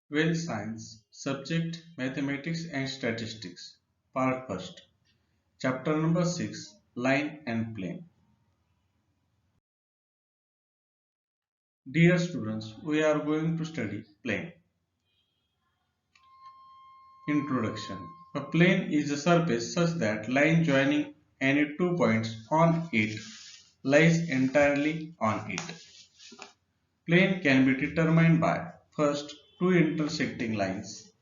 Well Science, Subject Mathematics and Statistics, Part 1st, Chapter number 6, Line and Plane. Dear students, we are going to study plane. Introduction. A plane is a surface such that line joining any 2 points on it lies entirely on it. Plane can be determined by first, two intersecting lines,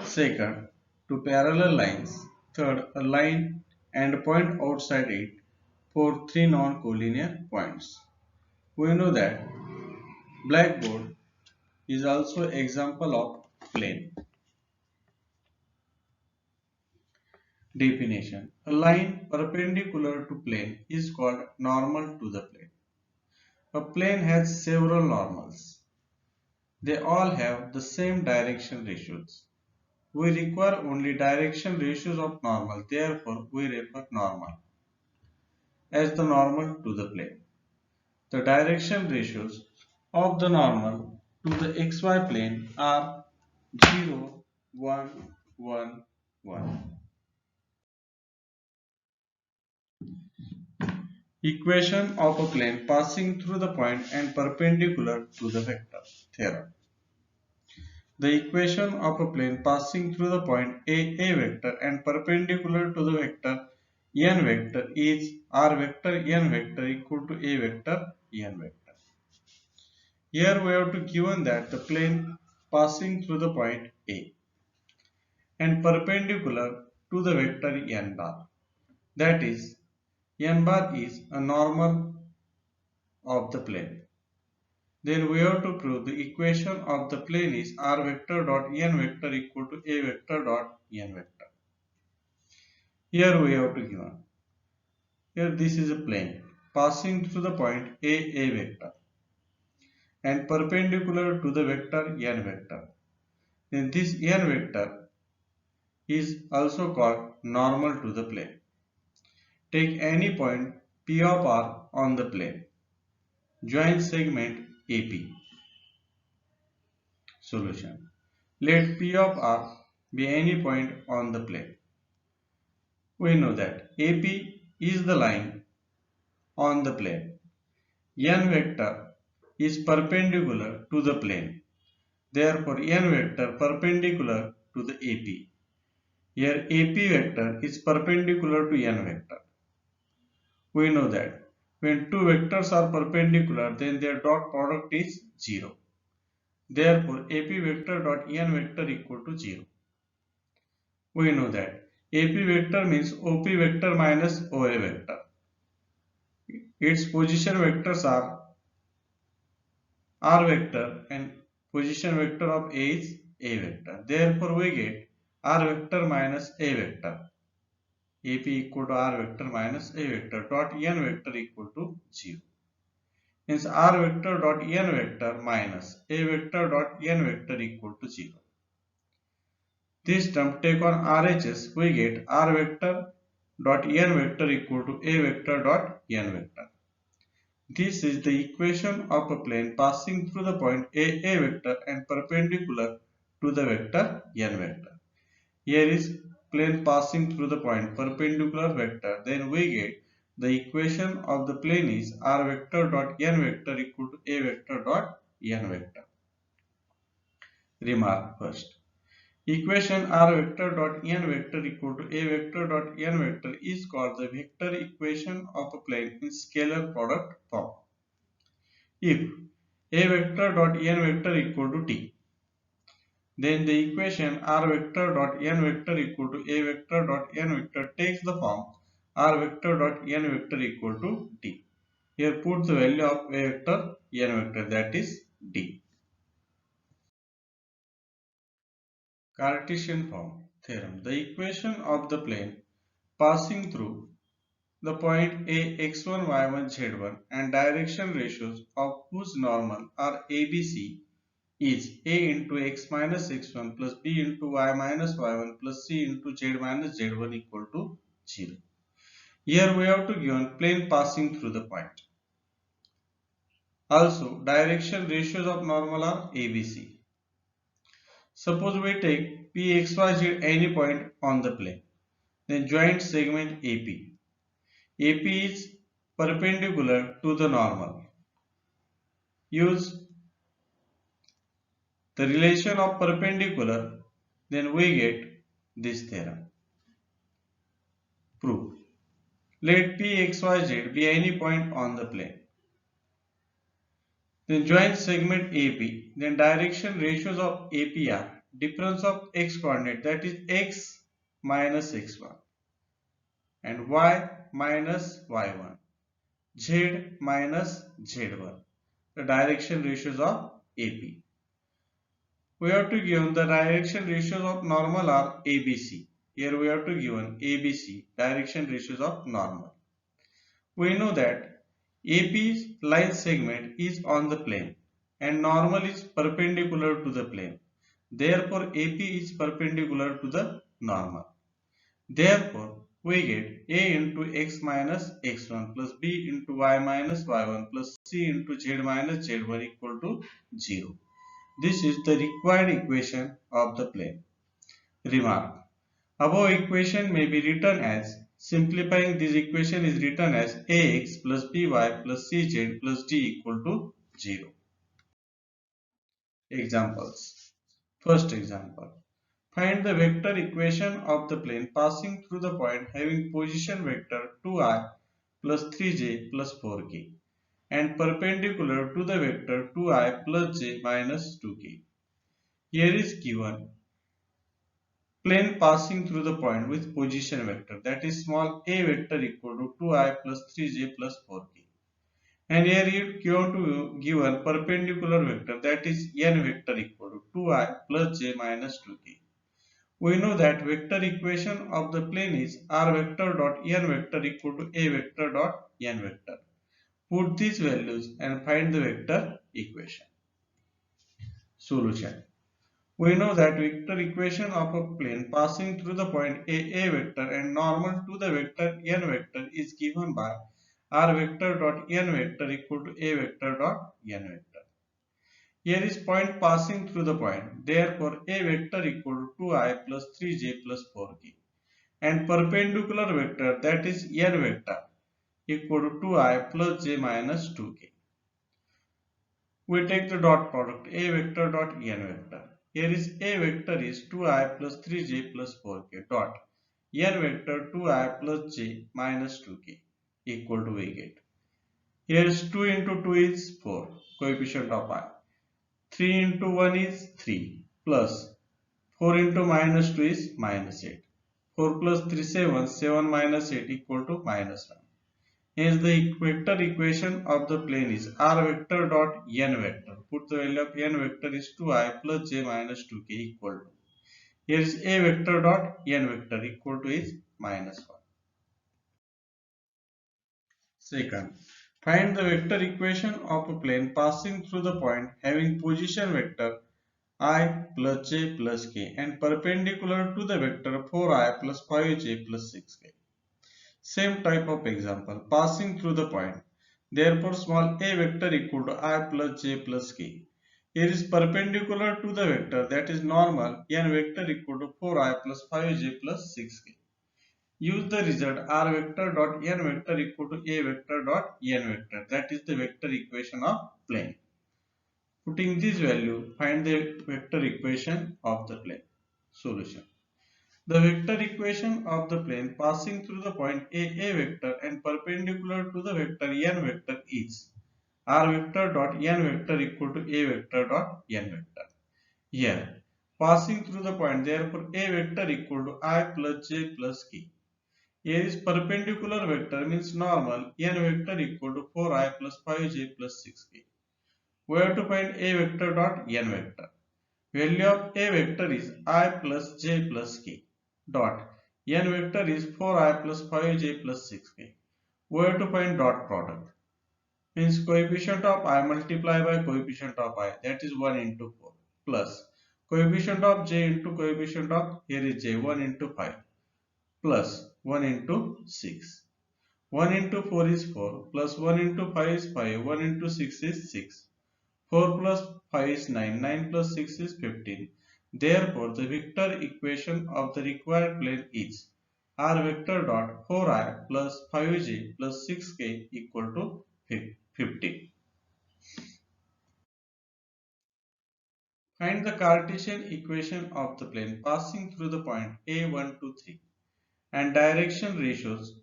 second, two parallel lines, third, a line and a point outside it, for three non-collinear points. We know that blackboard is also example of plane. Definition. A line perpendicular to plane is called normal to the plane. A plane has several normals. They all have the same direction ratios. We require only direction ratios of normal, therefore we refer normal as the normal to the plane. The direction ratios of the normal to the xy plane are 0, 1, 1, 1. Equation of a plane passing through the point and perpendicular to the vector. Theorem. The equation of a plane passing through the point a vector and perpendicular to the vector n vector is r vector n vector equal to a vector n vector. Here we have to given that the plane passing through the point A and perpendicular to the vector n bar. That is, n bar is a normal of the plane. Then we have to prove the equation of the plane is r vector dot n vector equal to a vector dot n vector. Here we have to given. Here this is a plane passing through the point a vector and perpendicular to the vector n vector. Then this n vector is also called normal to the plane. Take any point P of R on the plane. Join segment AP. Solution. Let P of R be any point on the plane. We know that AP is the line on the plane. N vector is perpendicular to the plane. Therefore, n vector perpendicular to the AP. Here AP vector is perpendicular to n vector. We know that when two vectors are perpendicular, then their dot product is 0. Therefore, AP vector dot n vector equal to 0. We know that AP vector means OP vector minus OA vector. Its position vectors are R vector and position vector of A is A vector. Therefore, we get R vector minus A vector. AP equal to R vector minus A vector dot n vector equal to 0. Hence R vector dot n vector minus A vector dot n vector equal to 0. This term take on RHS, we get R vector dot n vector equal to A vector dot n vector. This is the equation of a plane passing through the point A vector and perpendicular to the vector n vector. Here is plane passing through the point perpendicular vector. Then we get the equation of the plane is R vector dot n vector equal to A vector dot n vector. Remark first. Equation R vector dot n vector equal to A vector dot n vector is called the vector equation of a plane in scalar product form. If A vector dot n vector equal to t, then the equation R vector dot n vector equal to A vector dot n vector takes the form R vector dot n vector equal to t. Here put the value of A vector n vector, that is d. Cartesian form theorem. The equation of the plane passing through the point A x1 y1 z1 and direction ratios of whose normal are ABC is A into x minus x1 plus B into y minus y1 plus C into z minus z1 equal to 0. Here we have to given plane passing through the point. Also, direction ratios of normal are ABC. Suppose we take PXYZ any point on the plane. Then joint segment AP. AP is perpendicular to the normal. Use the relation of perpendicular, then we get this theorem. Prove. Let PXYZ be any point on the plane. Then joint segment AP. Then direction ratios of AP are difference of x coordinate, that is x minus x1, and y minus y1, z minus z1. The direction ratios of AP. We have to give the direction ratios of normal are ABC. Here we have to given ABC, direction ratios of normal. We know that AP's line segment is on the plane and normal is perpendicular to the plane. Therefore, AP is perpendicular to the normal. Therefore, we get A into x minus x1 plus B into y minus y1 plus C into z minus z1 equal to 0. This is the required equation of the plane. Remark. Above equation may be written as, simplifying this equation is written as ax plus by plus cz plus d equal to 0. Examples. First example. Find the vector equation of the plane passing through the point having position vector 2i plus 3j plus 4k and perpendicular to the vector 2i plus j minus 2k. Here is given plane passing through the point with position vector, that is small a vector equal to 2i plus 3j plus 4k. And here you want to given perpendicular vector, that is n vector equal to 2i plus j minus 2k. We know that vector equation of the plane is r vector dot n vector equal to a vector dot n vector. Put these values and find the vector equation. Solution. We know that vector equation of a plane passing through the point a vector and normal to the vector n vector is given by r vector dot n vector equal to a vector dot n vector. Here is point passing through the point. Therefore, a vector equal to 2i plus 3j plus 4k and perpendicular vector, that is n vector, equal to 2i plus j minus 2k. We take the dot product a vector dot n vector. Here is a vector is 2i plus 3j plus 4k dot n vector 2i plus j minus 2k equal to we get. Here is 2 into 2 is 4, coefficient of I. 3 into 1 is 3 plus 4 into minus 2 is minus 8. 4 plus 3 7, 7 minus 8 equal to minus 1. Hence the vector equation of the plane is r vector dot n vector. Put the value of n vector is 2i plus j minus 2k equal to. Here is a vector dot n vector equal to is minus 1. Second, find the vector equation of a plane passing through the point having position vector I plus j plus k and perpendicular to the vector 4i plus 5j plus 6k. Same type of example, passing through the point. Therefore, small a vector equal to I plus j plus k. Here is perpendicular to the vector, that is normal, n vector equal to 4i plus 5j plus 6k. Use the result r vector dot n vector equal to a vector dot n vector, that is the vector equation of plane. Putting this value, find the vector equation of the plane. Solution. The vector equation of the plane passing through the point a vector and perpendicular to the vector n vector is r vector dot n vector equal to a vector dot n vector. Here, passing through the point, therefore a vector equal to I plus j plus k. Here is perpendicular vector means normal, n vector equal to 4i plus 5j plus 6k. We have to find a vector dot n vector. Value of a vector is I plus j plus k dot n vector is 4i plus 5j plus 6k. We have to find dot product. Means coefficient of I multiply by coefficient of I, that is 1 into 4 plus coefficient of j into coefficient of, here is j, 1 into 5 plus 1 into 6. 1 into 4 is 4 plus 1 into 5 is 5, 1 into 6 is 6. 4 plus 5 is 9, 9 plus 6 is 15. Therefore, the vector equation of the required plane is r vector dot 4i plus 5j plus 6k equal to 50. Find the Cartesian equation of the plane passing through the point A1 to 3 and direction ratios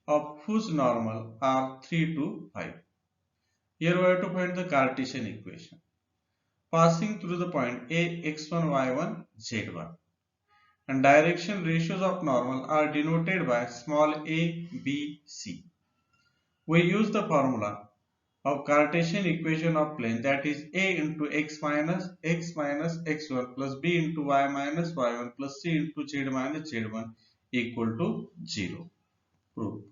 of whose normal are 3 to 5. Here we have to find the Cartesian equation. Passing through the point A x1 y1 z1 and direction ratios of normal are denoted by small a, b, c. We use the formula of Cartesian equation of plane, that is a into x minus x1 plus b into y minus y1 plus c into z minus z1 equal to 0. Proof.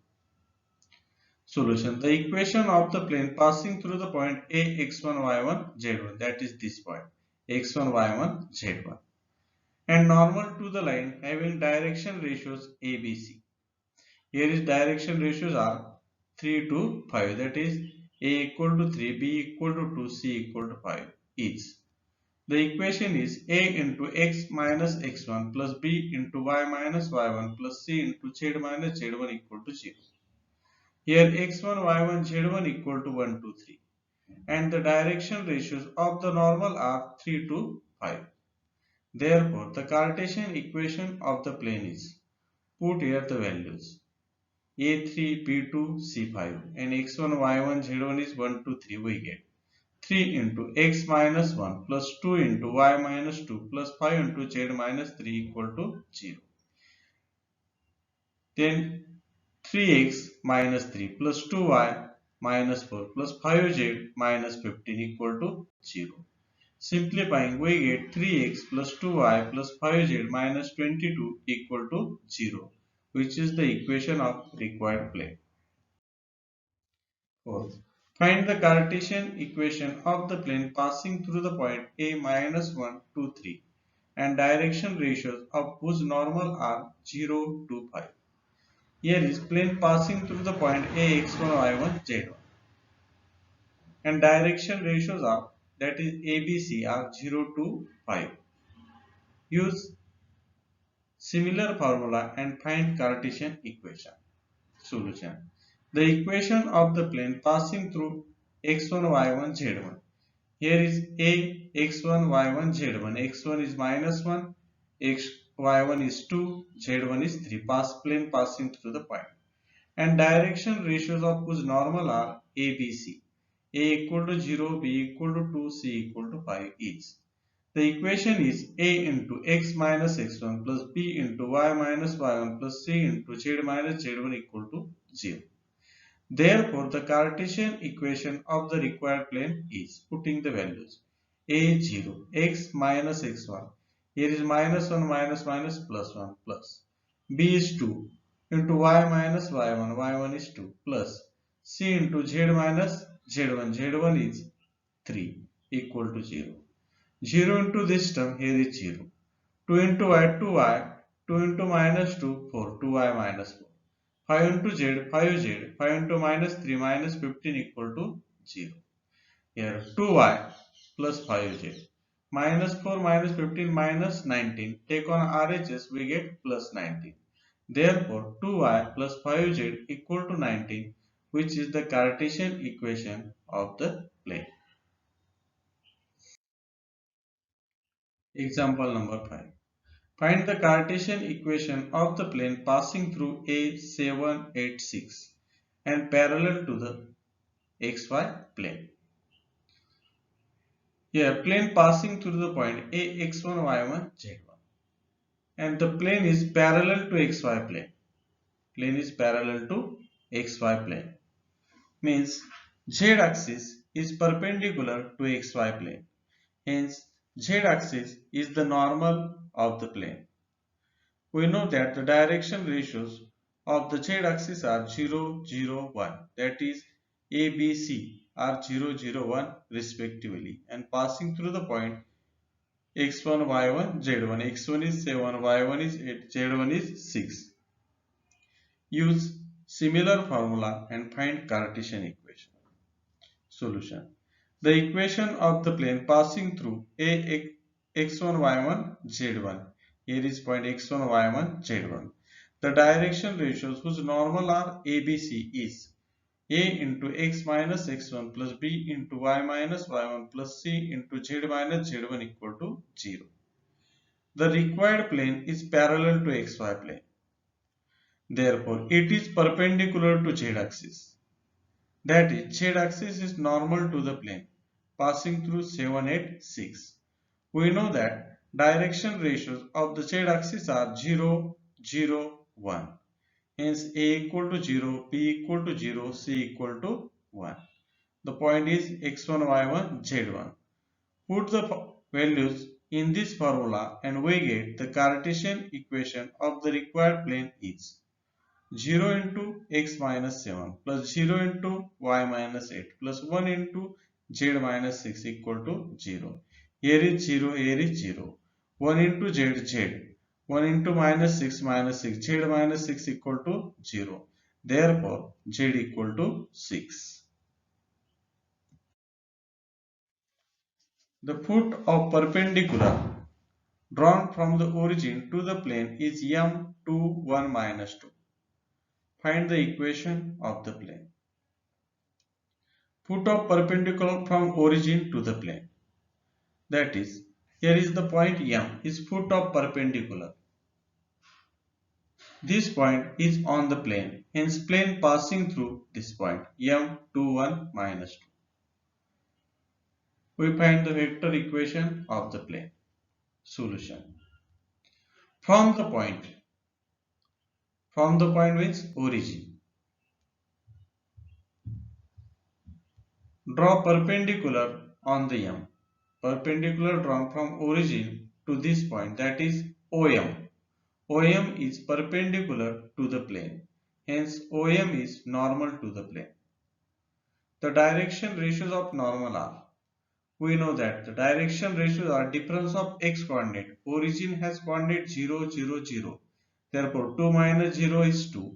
Solution. The equation of the plane passing through the point a x1 y1 z1, that is this point x1 y1 z1, and normal to the line having direction ratios ABC. Here is direction ratios are 3 to 5, that is A equal to 3, B equal to 2, C equal to 5 each. The equation is A into x minus x1 plus B into y minus y1 plus C into z minus z1 equal to 0. Here x1, y1, z1 equal to 1 to 3 and the direction ratios of the normal are 3 to 5. Therefore, the Cartesian equation of the plane is, put here the values A3, B2, C5 and x1, y1, z1 is 1 to 3, we get 3 into x minus 1 plus 2 into y minus 2 plus 5 into z minus 3 equal to 0. Then 3x minus 3 plus 2y minus 4 plus 5z minus 15 equal to 0. Simplifying, we get 3x plus 2y plus 5z minus 22 equal to 0, which is the equation of required plane. Fourth, find the Cartesian equation of the plane passing through the point A minus 1 to 3 and direction ratios of whose normal are 0 to 5. Here is plane passing through the point A x1 y1 z1 and direction ratios of, that is ABC, are 0 to 5. Use similar formula and find Cartesian equation. Solution. The equation of the plane passing through x1 y1 z1. Here is a x1 y1 z1. x1 is minus 1, y1 is 2, z1 is 3. Plane passing through the point. And direction ratios of whose normal are ABC. A equal to 0, B equal to 2, C equal to 5 each. The equation is A into x minus x1 plus B into y minus y1 plus C into z minus z1 equal to 0. Therefore, the Cartesian equation of the required plane is, putting the values A0, x minus x1, here is minus 1 minus minus plus 1 plus, B is 2 into y minus y1, y1 is 2 plus C into z minus z1, z1 is 3 equal to 0. 0 into this term, here is 0. 2 into y, 2y, 2 into minus 2, 4, 2y minus 4. 5 into z, 5z, 5 into minus 3 minus 15 equal to 0. Here 2y plus 5z. Minus 4 minus 15 minus 19. Take on RHS, we get plus 19. Therefore, 2y plus 5z equal to 19, which is the Cartesian equation of the plane. Example number 5. Find the Cartesian equation of the plane passing through A7, 8, 6 and parallel to the xy plane. Here plane passing through the point A x1 y1 z1 and the plane is parallel to xy plane. Plane is parallel to xy plane. Means z axis is perpendicular to xy plane. Hence z axis is the normal of the plane. We know that the direction ratios of the z-axis are 0, 0, 1. That is A, B, C are 0, 0, 1 respectively and passing through the point x1, y1, z1. x1 is 7, y1 is 8, z1 is 6. Use similar formula and find Cartesian equation. Solution. The equation of the plane passing through A x1, y1, z1. Here is point x1, y1, z1. The direction ratios whose normal are ABC is a into x minus x1 plus b into y minus y1 plus c into z minus z1 equal to 0. The required plane is parallel to xy plane. Therefore, it is perpendicular to z-axis. That is, z-axis is normal to the plane passing through 7, 8, 6. We know that direction ratios of the z-axis are 0, 0, 1. Hence, a equal to 0, b equal to 0, c equal to 1. The point is x1, y1, z1. Put the values in this formula and we get the Cartesian equation of the required plane is 0 into x minus 7 plus 0 into y minus 8 plus 1 into z minus 6 equal to 0. Here is 0, here is 0. 1 into z, z. 1 into minus 6, z minus 6 equal to 0. Therefore, z equal to 6. The foot of perpendicular drawn from the origin to the plane is m2, 1 minus 2. Find the equation of the plane. Foot of perpendicular from origin to the plane. That is, here is the point M is foot of perpendicular. This point is on the plane, hence plane passing through this point M2, 1 minus 2. We find the vector equation of the plane. Solution. From the point means origin. Draw perpendicular on the M. Perpendicular drawn from origin to this point, that is OM. OM is perpendicular to the plane. Hence, OM is normal to the plane. The direction ratios of normal are. We know that the direction ratios are difference of x coordinate. Origin has coordinate 0, 0, 0. Therefore, 2 minus 0 is 2.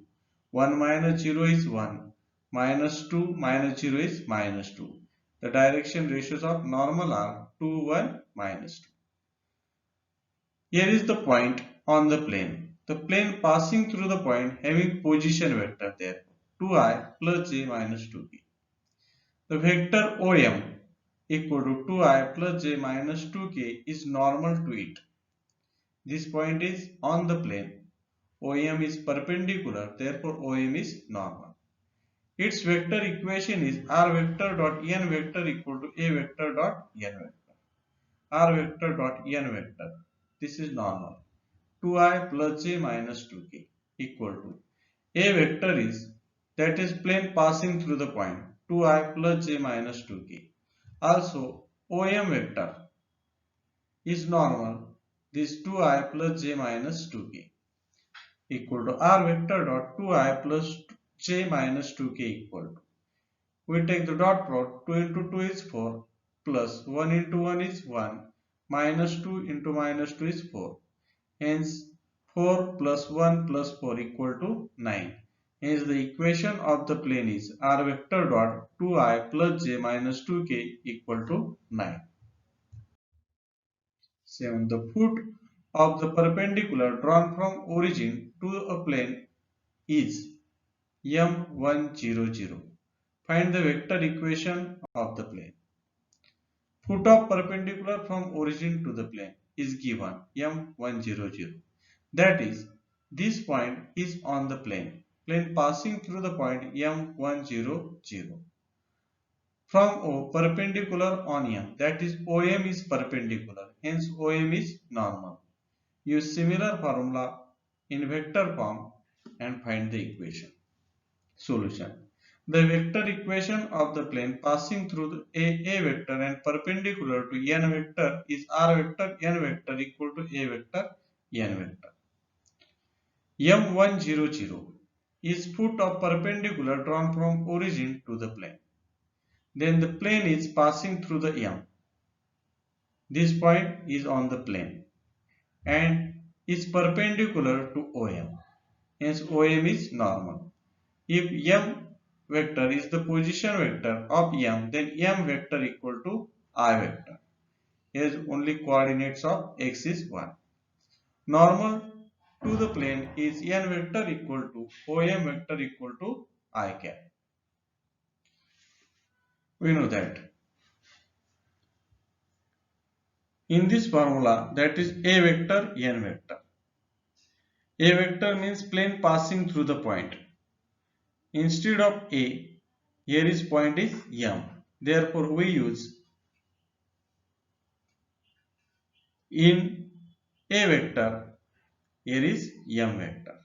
1 minus 0 is 1. Minus 2 minus 0 is minus 2. The direction ratios of normal are 2, 1, minus 2. Here is the point on the plane. The plane passing through the point having position vector there. 2i plus j minus 2k. The vector OM equal to 2i plus j minus 2k is normal to it. This point is on the plane. OM is perpendicular, therefore OM is normal. Its vector equation is r vector dot n vector equal to a vector dot n vector. R vector dot n vector. This is normal. 2i plus j minus 2k equal to a vector is, that is plane passing through the point, 2i plus j minus 2k. Also, OM vector is normal, this 2i plus j minus 2k equal to r vector dot 2i plus j minus 2k equal to. We take the dot product, 2 into 2 is 4 plus 1 into 1 is 1 minus 2 into minus 2 is 4. Hence, 4 plus 1 plus 4 equal to 9. Hence, the equation of the plane is r vector dot 2i plus j minus 2k equal to 9. 7. The foot of the perpendicular drawn from origin to a plane is m100. Find the vector equation of the plane. Foot of perpendicular from origin to the plane is given m100. That is, this point is on the plane passing through the point m100. From O, perpendicular on M, that is OM is perpendicular, hence OM is normal. Use similar formula in vector form and find the equation. Solution. The vector equation of the plane passing through the A vector and perpendicular to N vector is R vector N vector equal to A vector N vector. M100 is foot of perpendicular drawn from origin to the plane. Then the plane is passing through the M. This point is on the plane and is perpendicular to OM. Hence OM is normal. If M vector is the position vector of M, then M vector equal to I vector. has only coordinates of x is 1. Normal to the plane is n vector equal to OM vector equal to I cap. We know that. In this formula, that is A vector, n vector. A vector means plane passing through the point. Instead of A, here is point is M. Therefore, we use in A vector, here is M vector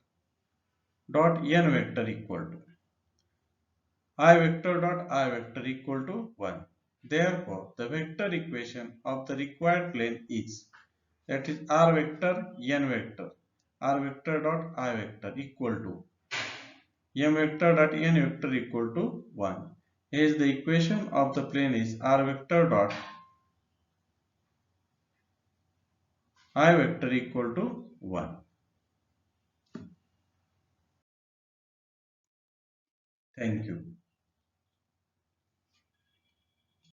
dot n vector equal to I vector dot I vector equal to 1. Therefore, the vector equation of the required plane is, that is R vector n vector, R vector dot I vector equal to m vector dot n vector equal to 1. Hence the equation of the plane is R vector dot I vector equal to 1. Thank you.